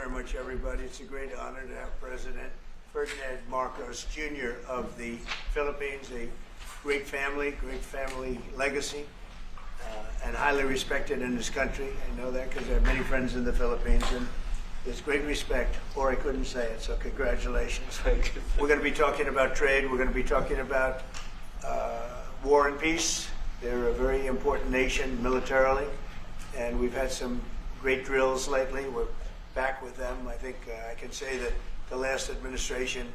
very much, everybody. It's a great honor to have President Ferdinand Marcos Jr. of the Philippines, a great family legacy, and highly respected in this country. I know that because I have many friends in the Philippines, and there's great respect, or I couldn't say it, so congratulations. Thank you. We're going to be talking about trade. We're going to be talking about war and peace. They're a very important nation militarily, and we've had some great drills lately. We're back with them. I think I can say that the last administration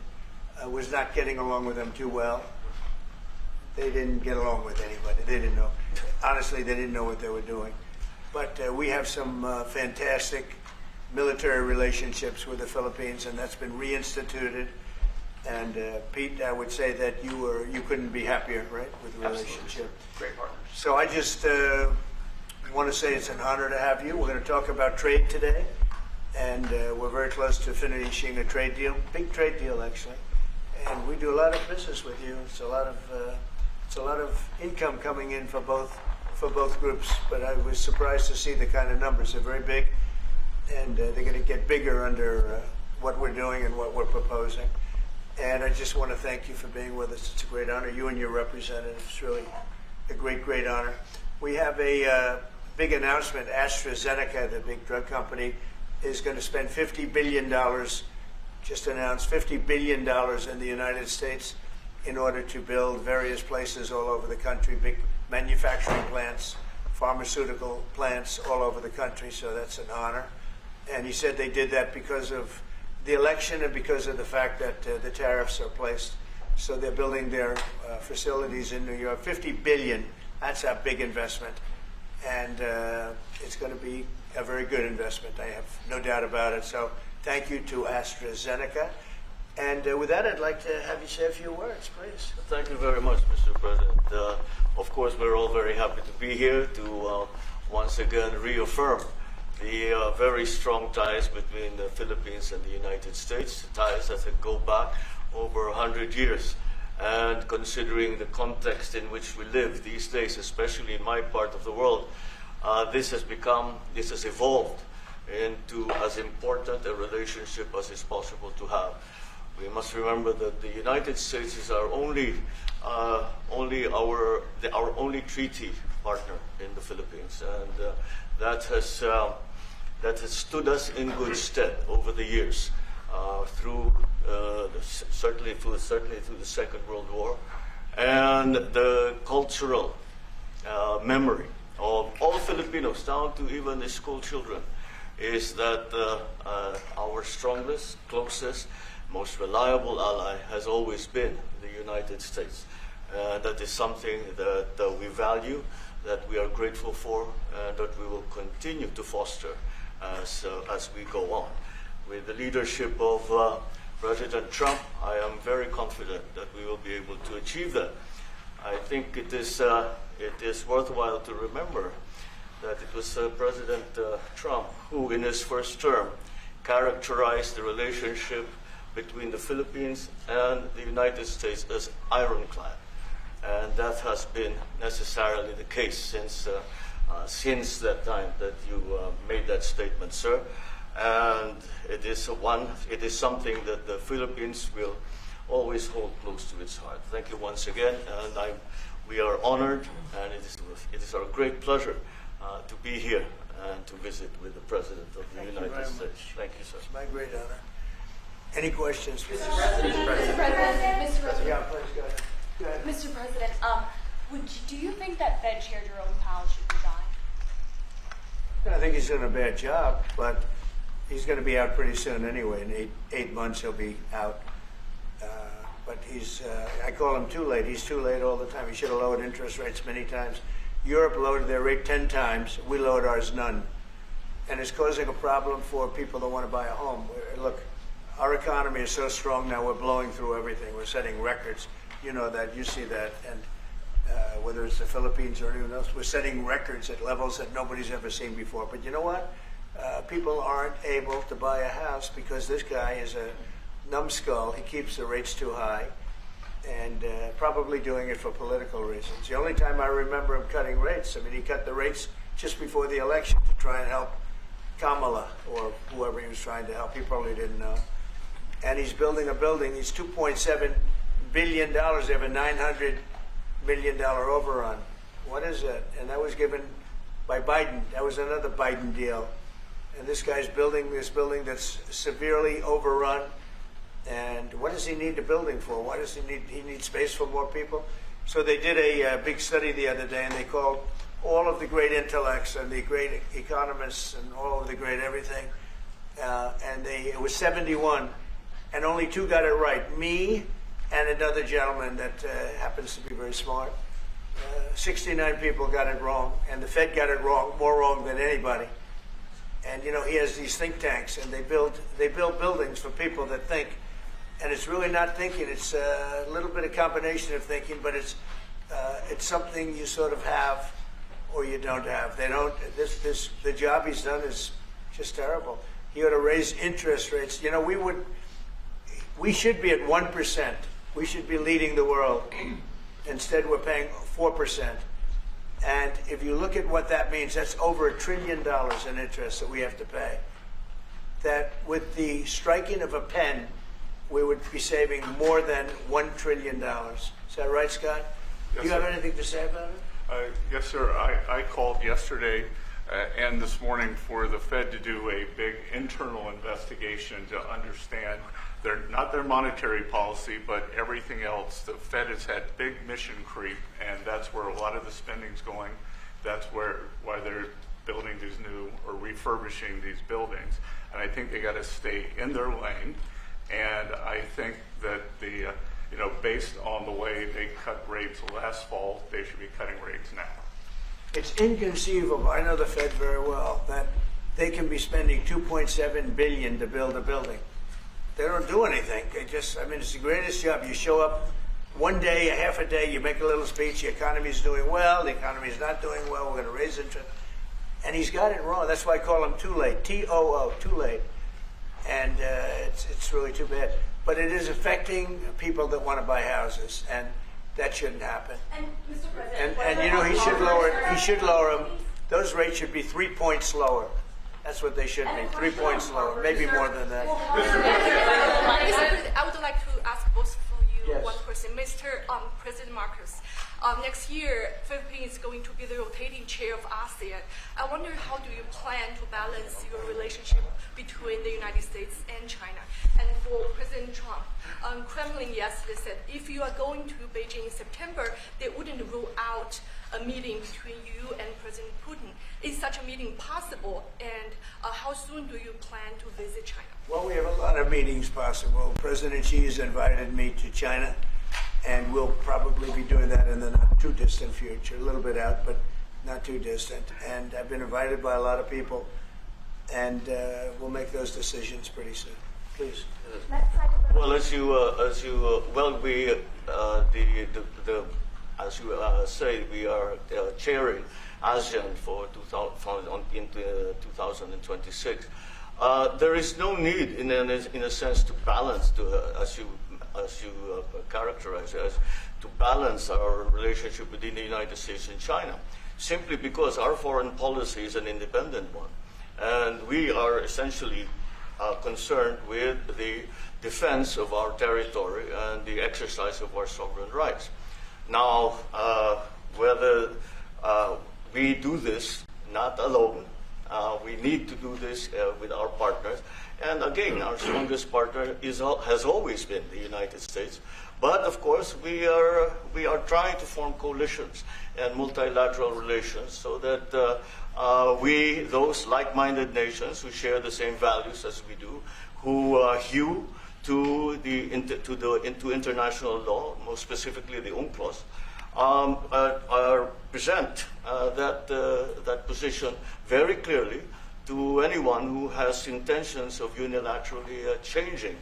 was not getting along with them too well. They didn't get along with anybody. They didn't know. Honestly, they didn't know what they were doing. But we have some fantastic military relationships with the Philippines, and that's been reinstituted. And Pete, I would say that you couldn't be happier, right, with the relationship. Great partners. So I just want to say it's an honor to have you. We're going to talk about trade today, and we're very close to finishing a trade deal, big trade deal actually. And we do a lot of business with you. It's a lot of income coming in for both groups. But I was surprised to see the kind of numbers. They're very big, and they're going to get bigger under what we're doing and what we're proposing. And I just want to thank you for being with us. It's a great honor. You and your representatives. It's really a great honor. We have a big announcement. AstraZeneca, the big drug company, is going to spend $50 billion, just announced $50 billion in the United States in order to build various places all over the country, big manufacturing plants, pharmaceutical plants all over the country, so that's an honor. And he said they did that because of the election and because of the fact that the tariffs are placed. So they're building their facilities in New York. $50 billion, that's a big investment. And it's going to be a very good investment. I have no doubt about it. So thank you to AstraZeneca. And with that, I'd like to have you say a few words, please. Thank you very much, Mr. President. Of course, we're all very happy to be here to once again reaffirm the very strong ties between the Philippines and the United States, ties that go back over 100 years. And considering the context in which we live these days, especially in my part of the world, this has evolved into as important a relationship as is possible to have. We must remember that the United States is our only treaty partner in the Philippines, and that has stood us in good stead over the years, certainly through the Second World War, and the cultural memory of all Filipinos, down to even the school children, is that our strongest, closest, most reliable ally has always been the United States. That is something that we value, that we are grateful for, and that we will continue to foster as we go on. With the leadership of President Trump, I am very confident that we will be able to achieve that. I think it is worthwhile to remember that it was President Trump who, in his first term, characterized the relationship between the Philippines and the United States as ironclad. And that has been necessarily the case since that time that you made that statement, sir. And it is something that the Philippines will always hold close to its heart. Thank you once again, and we are honored, and it is our great pleasure to be here and to visit with the President of the United States. Thank you, sir. It's my great honor. Any questions? Mr. President. Yeah, please go ahead. Go ahead. Mr. President, do you think that Fed Chair Jerome Powell should resign? I think he's doing a bad job, but he's going to be out pretty soon anyway. In eight months, he'll be out. But I call him too late. He's too late all the time. He should have lowered interest rates many times. Europe lowered their rate 10 times. We lowered ours none. And it's causing a problem for people that want to buy a home. Look, our economy is so strong now, we're blowing through everything. We're setting records. You know that, you see that. And whether it's the Philippines or anyone else, we're setting records at levels that nobody's ever seen before. But you know what? People aren't able to buy a house because this guy is a numbskull. He keeps the rates too high, and probably doing it for political reasons. The only time I remember him cutting rates, he cut the rates just before the election to try and help Kamala or whoever he was trying to help. He probably didn't know. And he's building a building. He's $2.7 billion. They have a $900 million overrun. What is that? And that was given by Biden. That was another Biden deal. And this guy's building this building that's severely overrun. And what does he need the building for? Why does he need space for more people? So they did a big study the other day, and they called all of the great intellects and the great economists and all of the great everything. And it was 71, and only 2 got it right. Me and another gentleman that happens to be very smart. 69 people got it wrong, and the Fed got it wrong, more wrong than anybody. And you know, he has these think tanks, and they build buildings for people that think. And it's really not thinking. It's a little bit of combination of thinking, but it's something you sort of have or you don't have. They don't. The job he's done is just terrible. He ought to raise interest rates. You know, we should be at 1%. We should be leading the world. Instead, we're paying 4%. And if you look at what that means, that's over $1 trillion in interest that we have to pay. That with the striking of a pen, we would be saving more than $1 trillion. Is that right, Scott? Yes, Do you have sir. anything to say about it? Yes, sir. I called yesterday and this morning for the Fed to do a big internal investigation to understand not their monetary policy, but everything else. The Fed has had big mission creep, and that's where a lot of the spending's going. That's why they're building these new or refurbishing these buildings. And I think they got to stay in their lane. And I think that based on the way they cut rates last fall, they should be cutting rates now. It's inconceivable, I know the Fed very well, that they can be spending $2.7 billion to build a building. They don't do anything. It's the greatest job. You show up one day, a half a day, you make a little speech, the economy's doing well, the economy's not doing well, we're going to raise interest. And he's got it wrong. That's why I call him too late, T-O-O, too late. And it's really too bad. But it is affecting people that want to buy houses, and that shouldn't happen. And Mr. President, And you know, he should lower them. Those rates should be 3 points lower. That's what they should be, 3 points lower, maybe more than that. Mr. President, I would like to ask both of you Yes. one question. Mr. President Marcos, next year, Philippines is going to be the rotating chair of ASEAN. I wonder, how do you plan to balance your relationship between the United States and China? And for President Trump, Kremlin yesterday said if you are going to Beijing in September, they wouldn't rule out a meeting between you and President Putin. Is such a meeting possible? And how soon do you plan to visit China? Well, we have a lot of meetings possible. President Xi has invited me to China, and we'll probably be doing that in the not too distant future. A little bit out, but not too distant. And I've been invited by a lot of people, and we'll make those decisions pretty soon. Please. Well, as you say, we are chairing ASEAN for 2026. There is no need, in a sense, to balance, as you characterize as, to balance our relationship within the United States and China, simply because our foreign policy is an independent one, and we are essentially concerned with the defense of our territory and the exercise of our sovereign rights. Now, whether we do this not alone, we need to do this with our partners. And again, our strongest partner has always been the United States. But of course, we are trying to form coalitions and multilateral relations so that those like-minded nations who share the same values as we do, who hew to international law, most specifically the UNCLOS, present that position very clearly to anyone who has intentions of unilaterally changing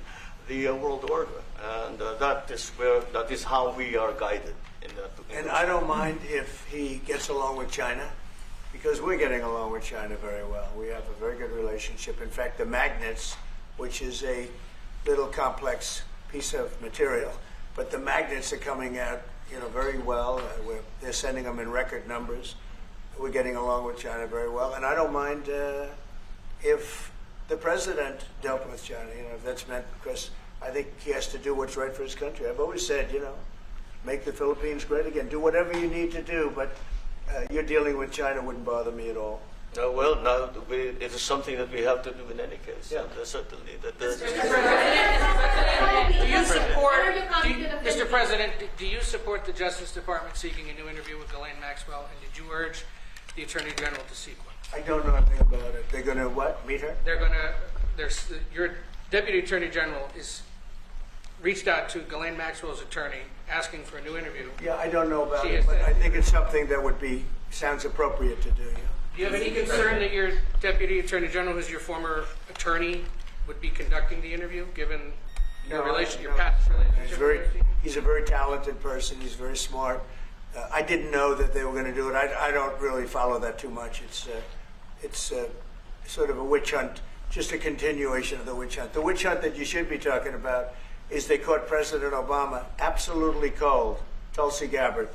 the world order, and that is how we are guided in that. And I don't mind if he gets along with China, because we're getting along with China very well. We have a very good relationship. In fact, the magnets, which is a little complex piece of material, but the magnets are coming out, very well. They're sending them in record numbers. We're getting along with China very well, and I don't mind if the president dealt with China. If that's meant, because I think he has to do what's right for his country. I've always said, make the Philippines great again. Do whatever you need to do, but you're dealing with China wouldn't bother me at all. Well, now it is something that we have to do in any case. Yeah. Certainly. Mr. President, do you support the Justice Department seeking a new interview with Ghislaine Maxwell, and did you urge the Attorney General to seek one? I don't know anything about it. They're going to what? Meet her? Your Deputy Attorney General is reached out to Ghislaine Maxwell's attorney asking for a new interview. Yeah, I don't know about She it, has but said- I think it's something that sounds appropriate to do. Yeah. Do you have any concern that your Deputy Attorney General, who's your former attorney, would be conducting the interview, given your No, your no. past relationship? He's a very talented person. He's very smart. I didn't know that they were going to do it. I don't really follow that too much. It's sort of a witch hunt, just a continuation of the witch hunt. The witch hunt that you should be talking about is they caught President Obama absolutely cold, Tulsi Gabbard.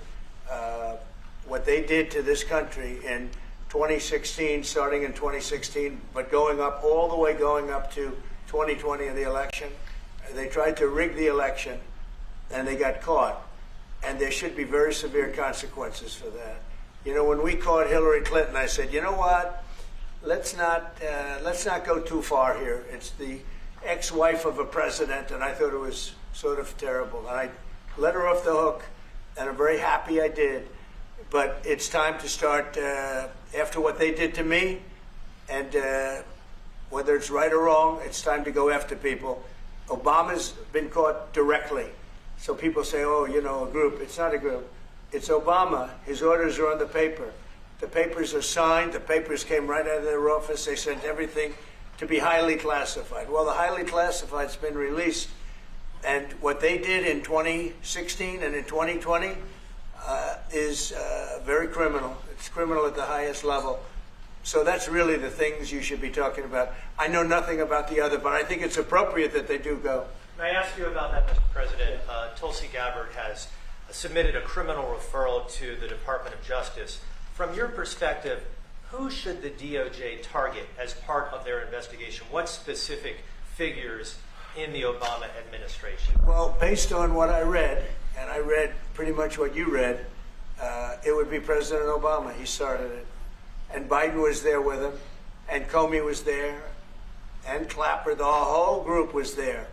What they did to this country in 2016, starting in 2016, but going up to 2020 in the election. They tried to rig the election, and they got caught. And there should be very severe consequences for that. When we caught Hillary Clinton, I said, you know what? Let's not go too far here. It's the ex-wife of a president, and I thought it was sort of terrible. And I let her off the hook, and I'm very happy I did. But it's time to start, after what they did to me, and whether it's right or wrong, it's time to go after people. Obama's been caught directly. So people say, a group. It's not a group. It's Obama. His orders are on the paper. The papers are signed. The papers came right out of their office. They sent everything to be highly classified. Well, the highly classified's been released. And what they did in 2016 and in 2020 is very criminal. It's criminal at the highest level. So that's really the things you should be talking about. I know nothing about the other, but I think it's appropriate that they do go. May I ask you about that, Mr. President? Tulsi Gabbard has submitted a criminal referral to the Department of Justice. From your perspective, who should the DOJ target as part of their investigation? What specific figures in the Obama administration? Well, based on what I read, and I read pretty much what you read, it would be President Obama. He started it. And Biden was there with him, and Comey was there, and Clapper. The whole group was there.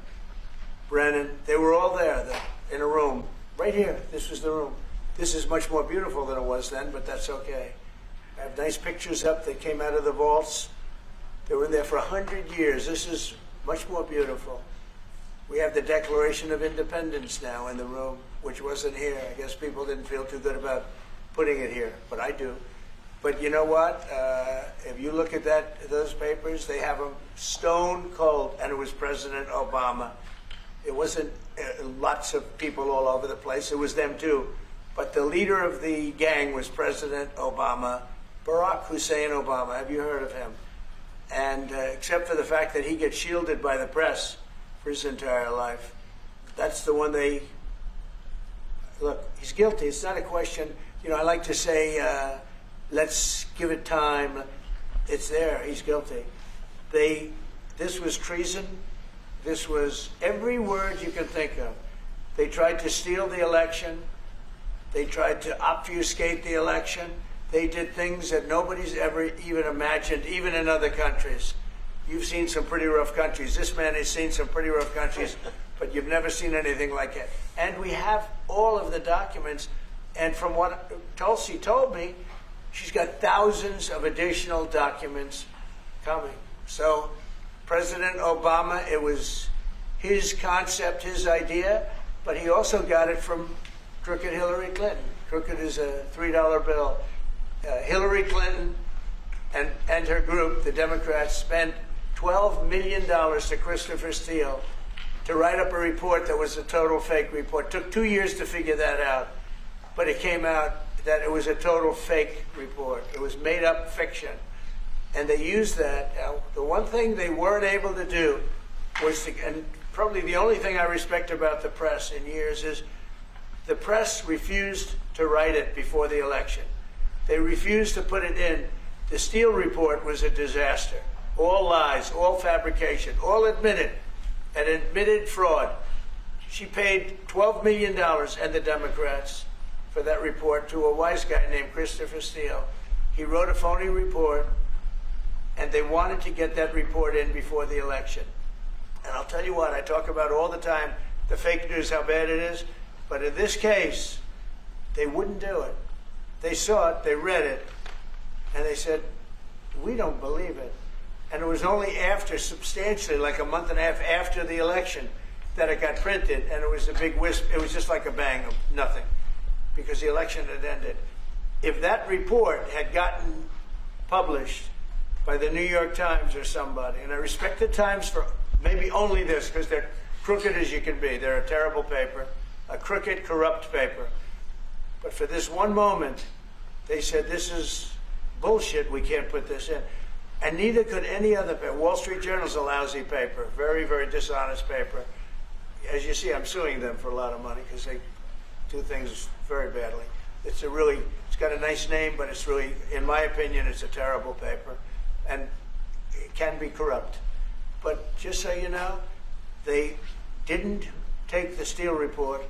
Brennan, they were all there in a room. Right here, this was the room. This is much more beautiful than it was then, but that's okay. I have nice pictures up that came out of the vaults. They were in there for 100 years. This is much more beautiful. We have the Declaration of Independence now in the room, which wasn't here. I guess people didn't feel too good about putting it here, but I do. But you know what? If you look at those papers, they have them stone cold, and it was President Obama. It wasn't lots of people all over the place. It was them too. But the leader of the gang was President Obama, Barack Hussein Obama. Have you heard of him? And except for the fact that he gets shielded by the press for his entire life, that's the one they... Look, he's guilty. It's not a question. I like to say, let's give it time. It's there. He's guilty. This was treason. This was every word you can think of. They tried to steal the election. They tried to obfuscate the election. They did things that nobody's ever even imagined, even in other countries. You've seen some pretty rough countries. This man has seen some pretty rough countries, but you've never seen anything like it. And we have all of the documents. And from what Tulsi told me, she's got thousands of additional documents coming. So President Obama, it was his concept, his idea, but he also got it from crooked Hillary Clinton. Crooked is a $3 bill. Hillary Clinton and her group, the Democrats, spent $12 million to Christopher Steele to write up a report that was a total fake report. Took 2 years to figure that out, but it came out that it was a total fake report. It was made up fiction. And they used that. The one thing they weren't able to do was and probably the only thing I respect about the press in years is the press refused to write it before the election. They refused to put it in. The Steele report was a disaster. all lies, all fabrication, all admitted, an admitted fraud. She paid $12 million, and the Democrats, for that report to a wise guy named Christopher Steele. He wrote a phony report, and they wanted to get that report in before the election. And I'll tell you what, I talk about all the time, the fake news, how bad it is. But in this case, they wouldn't do it. They saw it, they read it, and they said, we don't believe it. And it was only after, substantially, like a month and a half after the election, that it got printed, and it was a big wisp. It was just like a bang of nothing, because the election had ended. If that report had gotten published by the New York Times or somebody, and I respect the Times for maybe only this, because they're crooked as you can be. They're a terrible paper, a crooked, corrupt paper. But for this one moment, they said, this is bullshit, we can't put this in. And neither could any other paper. Wall Street Journal's a lousy paper, very, very dishonest paper. As you see, I'm suing them for a lot of money because they do things very badly. It's got a nice name, but it's really, in my opinion, it's a terrible paper. And it can be corrupt. But just so you know, they didn't take the Steele report.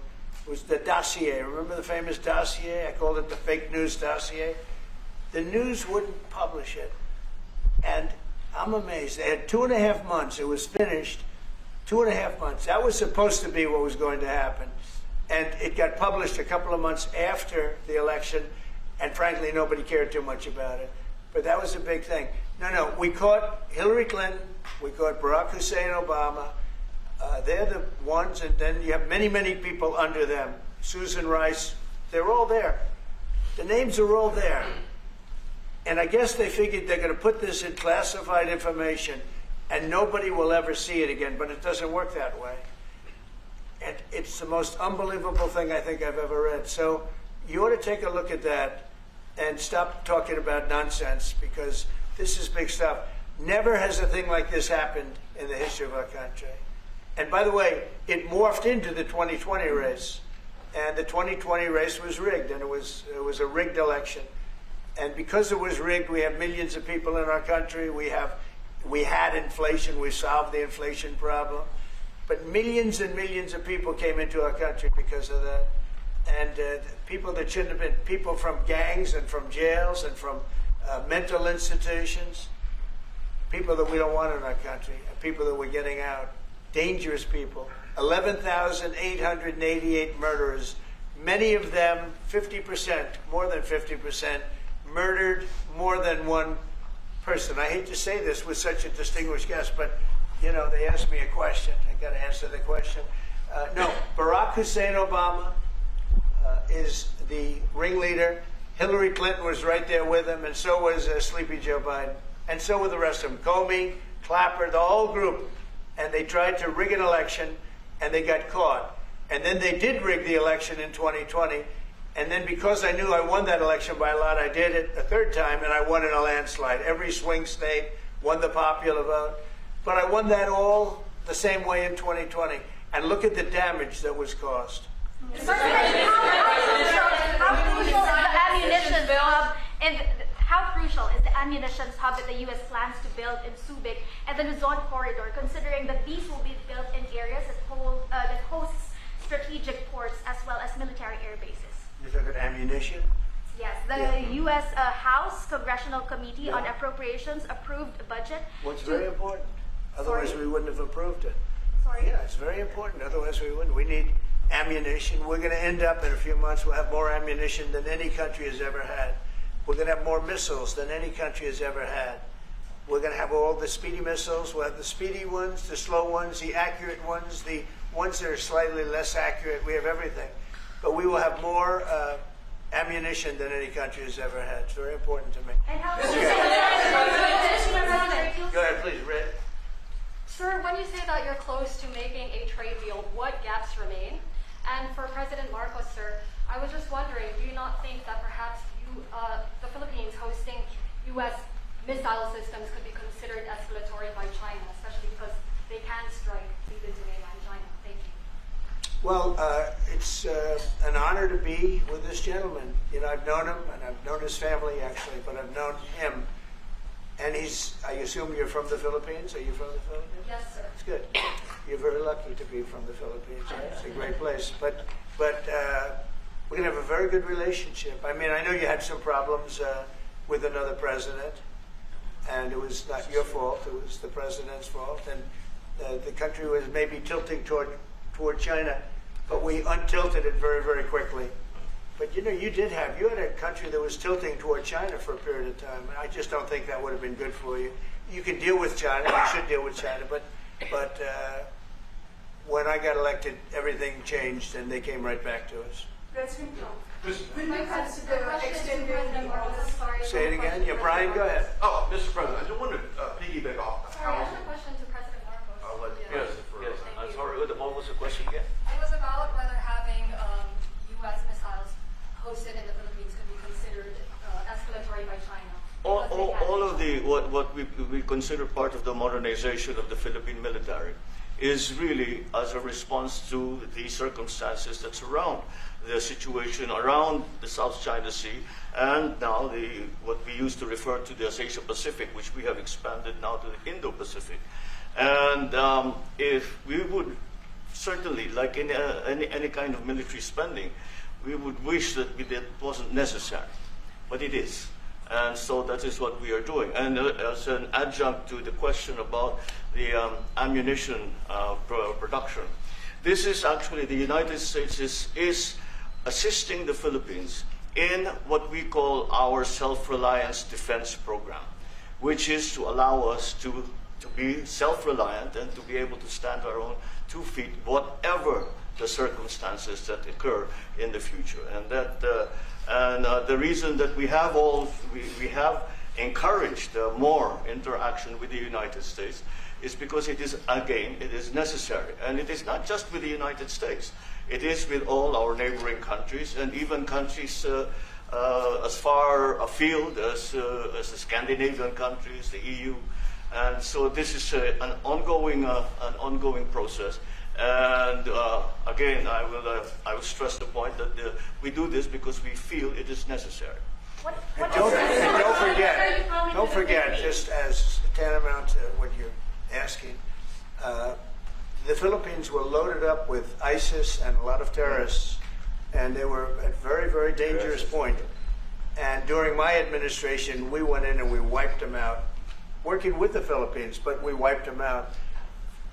It was the dossier. Remember the famous dossier? I called it the fake news dossier. The news wouldn't publish it. And I'm amazed. They had 2.5 months. It was finished. 2.5 months. That was supposed to be what was going to happen. And it got published a couple of months after the election. And frankly, nobody cared too much about it. But that was a big thing. No, we caught Hillary Clinton. We caught Barack Hussein Obama. They're the ones. And then you have many, many people under them. Susan Rice. They're all there. The names are all there. And I guess they figured they're going to put this in classified information and nobody will ever see it again, but it doesn't work that way. And it's the most unbelievable thing I think I've ever read. So you ought to take a look at that and stop talking about nonsense, because this is big stuff. Never has a thing like this happened in the history of our country. And by the way, it morphed into the 2020 race. And the 2020 race was rigged, and it was a rigged election. And because it was rigged, we have millions of people in our country. We had inflation. We solved the inflation problem. But millions and millions of people came into our country because of that. And people that shouldn't have been, people from gangs and from jails and from mental institutions, people that we don't want in our country, people that we're getting out, dangerous people. 11,888 murderers, many of them 50%, more than 50%, murdered more than one person. I hate to say this with such a distinguished guest, but you know, they asked me a question. I got to answer the question. No, Barack Hussein Obama is the ringleader. Hillary Clinton was right there with him, and so was Sleepy Joe Biden, and so were the rest of them. Comey, Clapper, the whole group. And they tried to rig an election, and they got caught. And then they did rig the election in 2020. And then because I knew I won that election by a lot, I did it a third time, and I won in a landslide. Every swing state won the popular vote. But I won that all the same way in 2020. And look at the damage that was caused. How crucial is the ammunition hub, and how crucial is the ammunition hub that the U.S. plans to build in Subic and the Luzon corridor, considering that these will be built in areas that hosts strategic ports as well as military air bases? You're talking ammunition? Yes, the U.S. House Congressional Committee on Appropriations approved a budget. What's very important. Otherwise, we wouldn't have approved it. Sorry? Yeah, it's very important. Otherwise, we wouldn't. We need ammunition. We're going to end up in a few months, we'll have more ammunition than any country has ever had. We're going to have more missiles than any country has ever had. We're going to have all the speedy missiles. We'll have the speedy ones, the slow ones, the accurate ones, the ones that are slightly less accurate. We have everything. But we will have more ammunition than any country has ever had. It's very important to me. And how Go ahead, please, Red. Sir, when you say that you're close to making a trade deal, what gaps remain? And for President Marcos, sir, I was just wondering, do you not think that perhaps the Philippines hosting U.S. missile systems could be considered escalatory by China, especially because they can strike deep into mainland China? Thank you. Well, it's an honor to be with this gentleman. You know, I've known him, and I've known his family, actually, but I've known him. And I assume you're from the Philippines? Are you from the Philippines? Yes, sir. It's good. You're very lucky to be from the Philippines. Right? It's a great place. But we're going to have a very good relationship. I mean, I know you had some problems with another president, and it was not your fault. It was the president's fault. And the country was maybe tilting toward China, but we untilted it very, very quickly. But you know, you had a country that was tilting toward China for a period of time. And I just don't think that would have been good for you. You can deal with China, you should deal with China, but when I got elected, everything changed and they came right back to us. President Trump, My question to President Marcos. Sorry. Say it again. Yeah, Brian, go ahead. Oh, Mr. President, I just wanted to piggyback off Sorry, I have housing. a question to President Marcos. I'll let the Yes, president yes. first. I'm sorry, what was the question again? It was about whether having U.S. missiles hosted in the Philippines could be considered escalatory by China. All of what we consider part of the modernization of the Philippine military is really as a response to the circumstances that surround the situation around the South China Sea and now what we used to refer to as Asia Pacific, which we have expanded now to the Indo-Pacific. And if we would certainly, like in any kind of military spending, we would wish that it wasn't necessary, but it is. And so that is what we are doing. And as an adjunct to the question about the ammunition production, this is actually the United States is assisting the Philippines in what we call our self-reliance defense program, which is to allow us to be self-reliant and to be able to stand our own 2 feet, whatever the circumstances that occur in the future. And the reason that we have encouraged more interaction with the United States is because it is necessary. And it is not just with the United States. It is with all our neighboring countries and even countries as far afield as the Scandinavian countries, the EU. And so this is an ongoing process. And again, I will stress the point that we do this because we feel it is necessary. Don't forget, just as tantamount to what you're asking, the Philippines were loaded up with ISIS and a lot of terrorists, and they were at a very, very dangerous point. And during my administration, we went in and we wiped them out, working with the Philippines, but we wiped them out.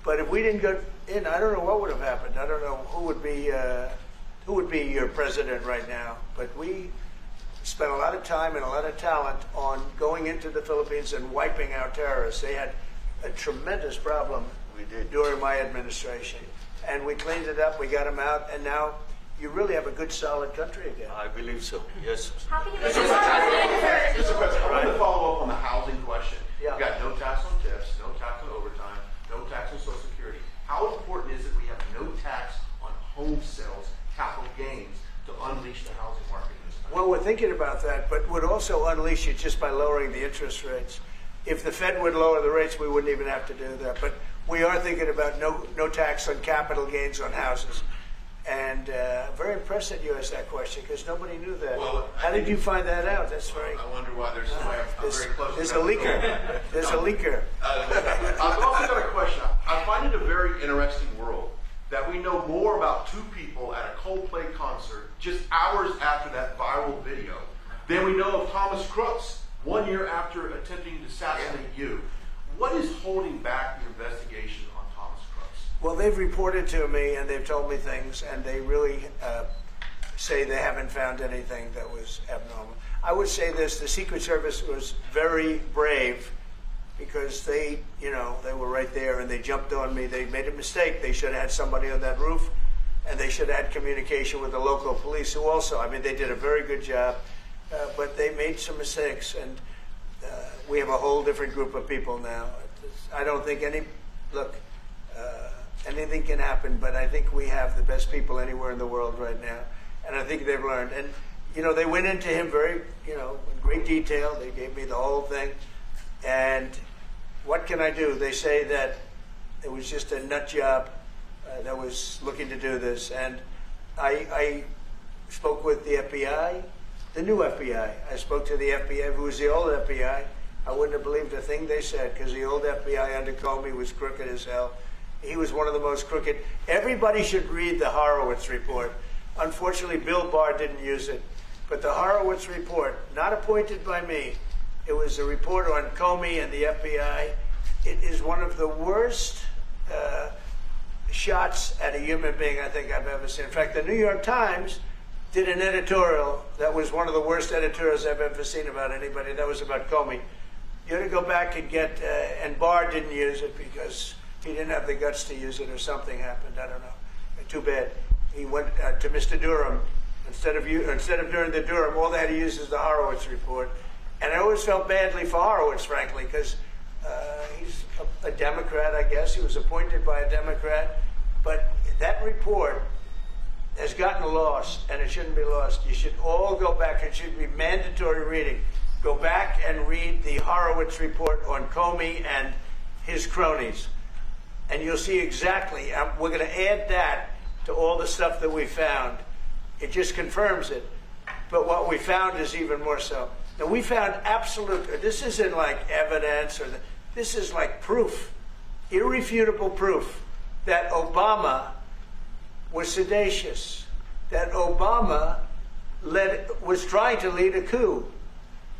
But if we didn't go in, I don't know what would have happened. I don't know who would be your president right now. But we spent a lot of time and a lot of talent on going into the Philippines and wiping out terrorists. They had a tremendous problem during my administration. And we cleaned it up, we got them out, and now you really have a good, solid country again. I believe so, yes. How can you make Mr. President, I wanted to follow up on the housing question. Yeah. You've got no tax on tips, no tax on overtime, no tax on Social Security. How important is it we have no tax on home sales, capital gains, to unleash the housing market in this country? Well, we're thinking about that, but would also unleash it just by lowering the interest rates. If the Fed would lower the rates, we wouldn't even have to do that. But we are thinking about no tax on capital gains on houses. And very impressed that you asked that question because nobody knew that. Well, how did you find that out? That's very. I wonder why there's somebody I'm very close to. There's a leaker. There's a leaker. I've also got a question. I find it a very interesting world that we know more about two people at a Coldplay concert just hours after that viral video than we know of Thomas Crooks 1 year after attempting to assassinate you. What is holding back the investigation on Thomas Crooks? Well, they've reported to me and they've told me things, and they really say they haven't found anything that was abnormal. I would say this: the Secret Service was very brave because they were right there and they jumped on me. They made a mistake. They should have had somebody on that roof, and they should have had communication with the local police, who also, they did a very good job, but they made some mistakes, and we have a whole different group of people now. I don't think anything can happen, but I think we have the best people anywhere in the world right now, and I think they've learned. And they went into him very, in great detail. They gave me the whole thing, and what can I do? They say that it was just a nut job that was looking to do this, and I spoke with the FBI, the new FBI. I spoke to the FBI, who was the old FBI. I wouldn't have believed a thing they said, because the old FBI under Comey was crooked as hell. He was one of the most crooked. Everybody should read the Horowitz report. Unfortunately, Bill Barr didn't use it. But the Horowitz report, not appointed by me, it was a report on Comey and the FBI. It is one of the worst shots at a human being I think I've ever seen. In fact, the New York Times did an editorial that was one of the worst editorials I've ever seen about anybody. That was about Comey. You ought to go back and get, and Barr didn't use it because he didn't have the guts to use it, or something happened. I don't know. Too bad. He went to Mr. Durham. Instead of doing the Durham, all they had to use is the Horowitz report. And I always felt badly for Horowitz, frankly, because he's a Democrat, I guess. He was appointed by a Democrat. But that report has gotten lost, and it shouldn't be lost. You should all go back. It should be mandatory reading. Go back and read the Horowitz report on Comey and his cronies. And you'll see exactly, we're going to add that to all the stuff that we found. It just confirms it. But what we found is even more so. Now, we found absolute, this isn't like evidence, this is like proof, irrefutable proof that Obama was seditious, that Obama was trying to lead a coup,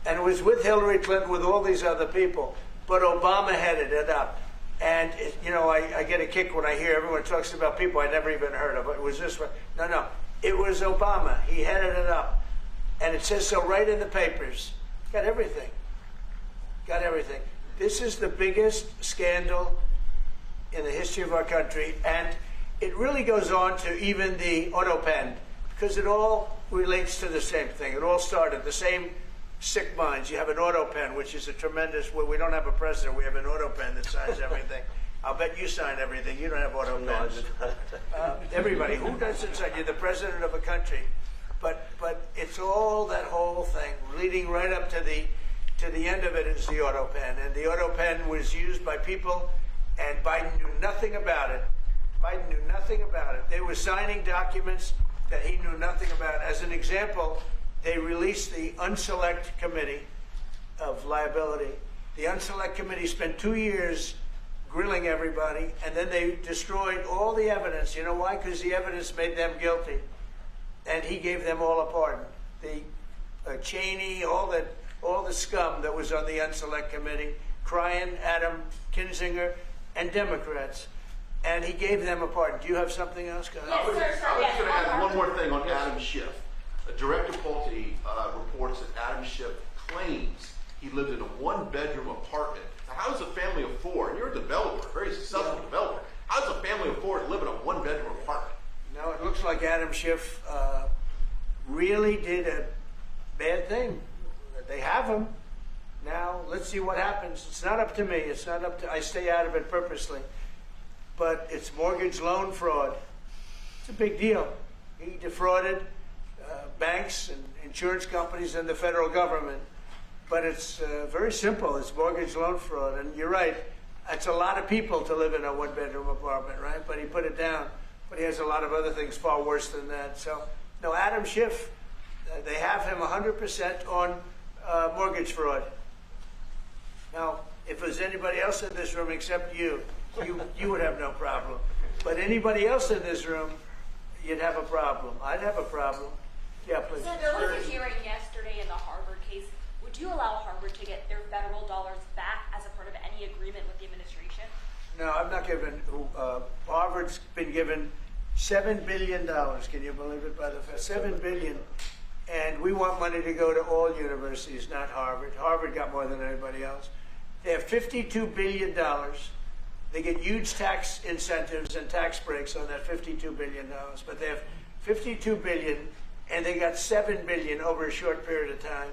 and was with Hillary Clinton, with all these other people, but Obama headed it up. And, you know, I get a kick when I hear everyone talks about people I never even heard of. It was this one. No, it was Obama. He headed it up. And it says so right in the papers. Got everything. Got everything. This is the biggest scandal in the history of our country. And it really goes on to even the auto pen, because it all relates to the same thing. It all started the same sick minds. You have an auto pen, which is a tremendous, well, we don't have a president, we have an auto pen that signs everything. I'll bet you sign everything. You don't have auto pens. Everybody, who doesn't sign? You're the president of a country. But it's all that whole thing, leading right up to the end of it is the auto pen. And the auto pen was used by people, and Biden knew nothing about it. Biden knew nothing about it. They were signing documents that he knew nothing about. As an example, they released the Unselect Committee of Liability. The Unselect Committee spent 2 years grilling everybody, and then they destroyed all the evidence. You know why? Because the evidence made them guilty, and he gave them all a pardon. The Cheney, all the scum that was on the Unselect Committee, Cryan, Adam Kinzinger, and Democrats, and he gave them a pardon. Do you have something else? Yes, I was sir. going to add one more thing on Adam Schiff. Director Pulte reports that Adam Schiff claims he lived in a one-bedroom apartment. Now, how does a family of four, and you're a developer, a very successful developer, how does a family of four live in a one-bedroom apartment? No, it looks like Adam Schiff really did a bad thing. They have him. Now, let's see what happens. It's not up to me. It's not up to, I stay out of it purposely. But it's mortgage loan fraud. It's a big deal. He defrauded banks and insurance companies and the federal government. But it's very simple. It's mortgage loan fraud. And you're right. It's a lot of people to live in a one-bedroom apartment, right? But he put it down. But he has a lot of other things far worse than that. So, no, Adam Schiff, they have him 100% on mortgage fraud. Now, if there's anybody else in this room except you would have no problem. But anybody else in this room, you'd have a problem. I'd have a problem. Yeah, please. So there was a hearing yesterday in the Harvard case. Would you allow Harvard to get their federal dollars back as a part of any agreement with the administration? No, I'm not giving. Harvard's been given $7 billion. Can you believe it? By the Fed, $7 billion, and we want money to go to all universities, not Harvard. Harvard got more than anybody else. They have $52 billion. They get huge tax incentives and tax breaks on that $52 billion. But they have $52 billion, and they got $7 billion over a short period of time.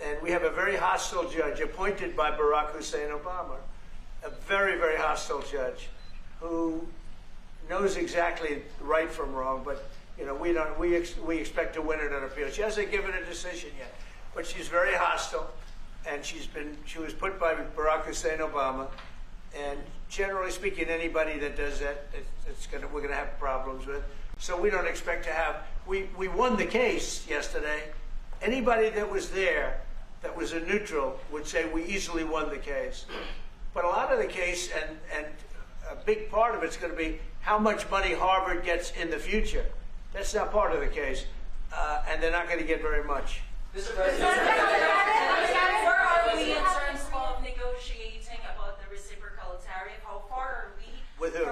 And we have a very hostile judge appointed by Barack Hussein Obama, a very, very hostile judge who knows exactly right from wrong. But you know, we expect to win it on appeal. She hasn't given a decision yet, but she's very hostile, and she was put by Barack Hussein Obama. And generally speaking, anybody that does that, we're going to have problems with. So we don't expect to have. We won the case yesterday. Anybody that was there, that was a neutral would say we easily won the case. But a lot of the case, and a big part of it's going to be how much money Harvard gets in the future. That's not part of the case, and they're not going to get very much. Mr. President, where are we in terms of negotiating about the reciprocal tariff? How far are we? With who?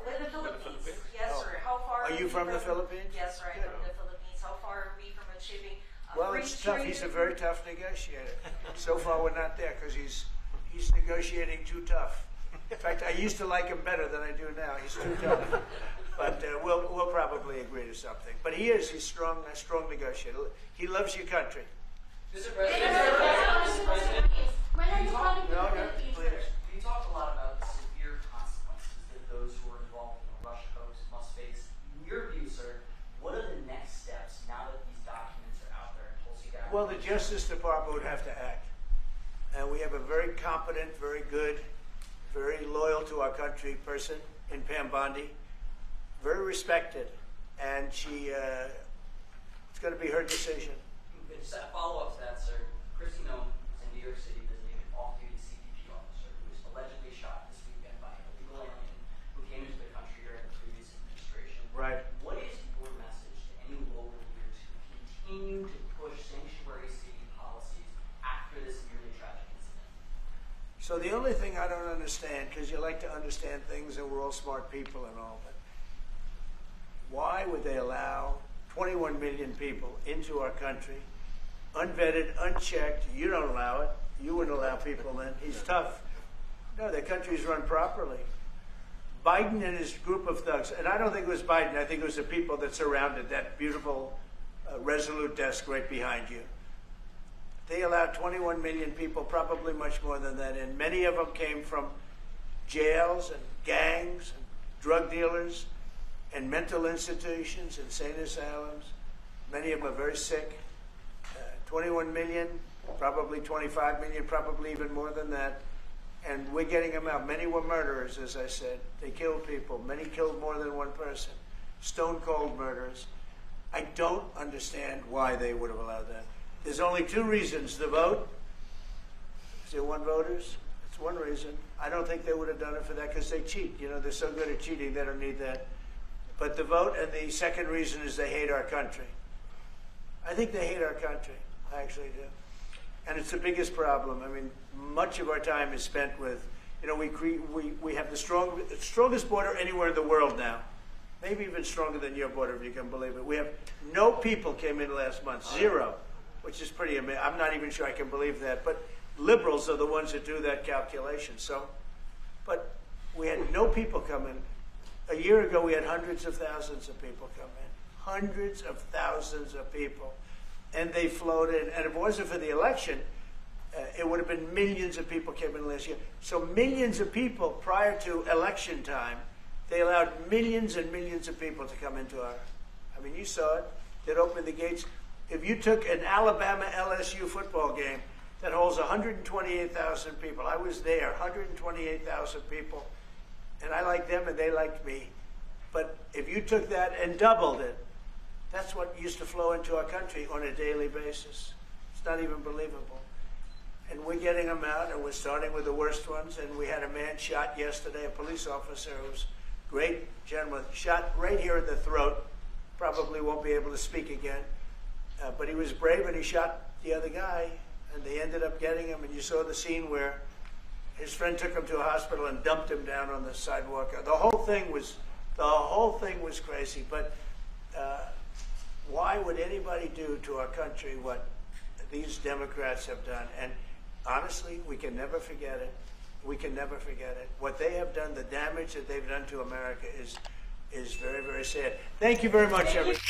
With the Philippines. Yes, sir. How far Are you from the Philippines? Yes, sir. I'm Good. from the Philippines. How far are we from achieving Well, free it's tough. trade? He's a very tough negotiator. So far, we're not there because he's negotiating too tough. In fact, I used to like him better than I do now. He's too tough. But we'll probably agree to something. But he's strong, a strong negotiator. He loves your country. Mr. President, Mr. President, When are you coming to No, the no, Philippines, please. sir? You talk a lot about the severe consequences that those who are involved in the Russia hoax must face. In your view, sir, what are the next steps now that these documents are out there? Well, the Justice Department would have to act. And we have a very competent, very good, very loyal to our country person in Pam Bondi, very respected. And it's going to be her decision. Just a follow-up to that, sir. Christy Nome is in New York City visiting an off-duty CBP officer who was allegedly shot this weekend by an illegal alien who came into the country during the previous administration. Right. What is your message to any local leaders who continue to push sanctuary city policies after this nearly tragic incident? So the only thing I don't understand, because you like to understand things and we're all smart people and all, but why would they allow 21 million people into our country, unvetted, unchecked? You don't allow it. You wouldn't allow people in. He's tough. No, the country's run properly. Biden and his group of thugs, and I don't think it was Biden, I think it was the people that surrounded that beautiful Resolute desk right behind you. They allowed 21 million people, probably much more than that, and many of them came from jails and gangs and drug dealers and mental institutions, insane asylums. Many of them are very sick. 21 million, probably 25 million, probably even more than that. And we're getting them out. Many were murderers, as I said. They killed people. Many killed more than one person. Stone cold murders. I don't understand why they would have allowed that. There's only two reasons. The vote. Is there one voters? It's one reason. I don't think they would have done it for that because they cheat. You know, they're so good at cheating, they don't need that. But the vote, and the second reason is they hate our country. I think they hate our country. I actually do. And it's the biggest problem. I mean, much of our time is spent with, you know, we have the strongest border anywhere in the world now. Maybe even stronger than your border, if you can believe it. We have no people came in last month, zero, which is pretty amazing. I'm not even sure I can believe that. But liberals are the ones that do that calculation. So, but we had no people come in. A year ago, we had hundreds of thousands of people come in. Hundreds of thousands of people. And they flowed in. And if it wasn't for the election, it would have been millions of people came in last year. So millions of people prior to election time, they allowed millions and millions of people to come into our, I mean, you saw it. They'd open the gates. If you took an Alabama-LSU football game that holds 128,000 people, I was there, 128,000 people, and I liked them and they liked me. But if you took that and doubled it, that's what used to flow into our country on a daily basis. It's not even believable. And we're getting them out, and we're starting with the worst ones. And we had a man shot yesterday, a police officer who's a great gentleman, shot right here in the throat. Probably won't be able to speak again. But he was brave, and he shot the other guy, and they ended up getting him. And you saw the scene where his friend took him to a hospital and dumped him down on the sidewalk. The whole thing was crazy. But why would anybody do to our country what these Democrats have done? And honestly, we can never forget it. We can never forget it. What they have done, the damage that they've done to America is very, very sad. Thank you very much, everyone.